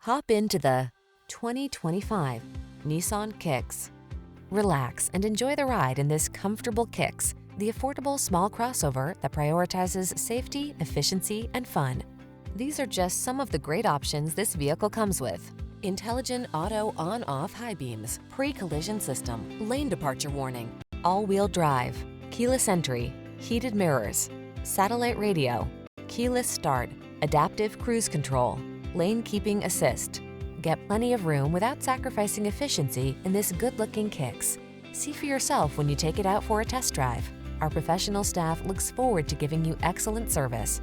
Hop into the 2025 Nissan Kicks. Relax and enjoy the ride in this comfortable Kicks, the affordable small crossover that prioritizes safety, efficiency, and fun. These are just some of the great options this vehicle comes with: intelligent auto on-off high beams, pre-collision system, lane departure warning, all-wheel drive, keyless entry, heated mirrors, satellite radio, keyless start, adaptive cruise control, lane keeping assist. Get plenty of room without sacrificing efficiency in this good-looking Kicks. See for yourself when you take it out for a test drive. Our professional staff looks forward to giving you excellent service.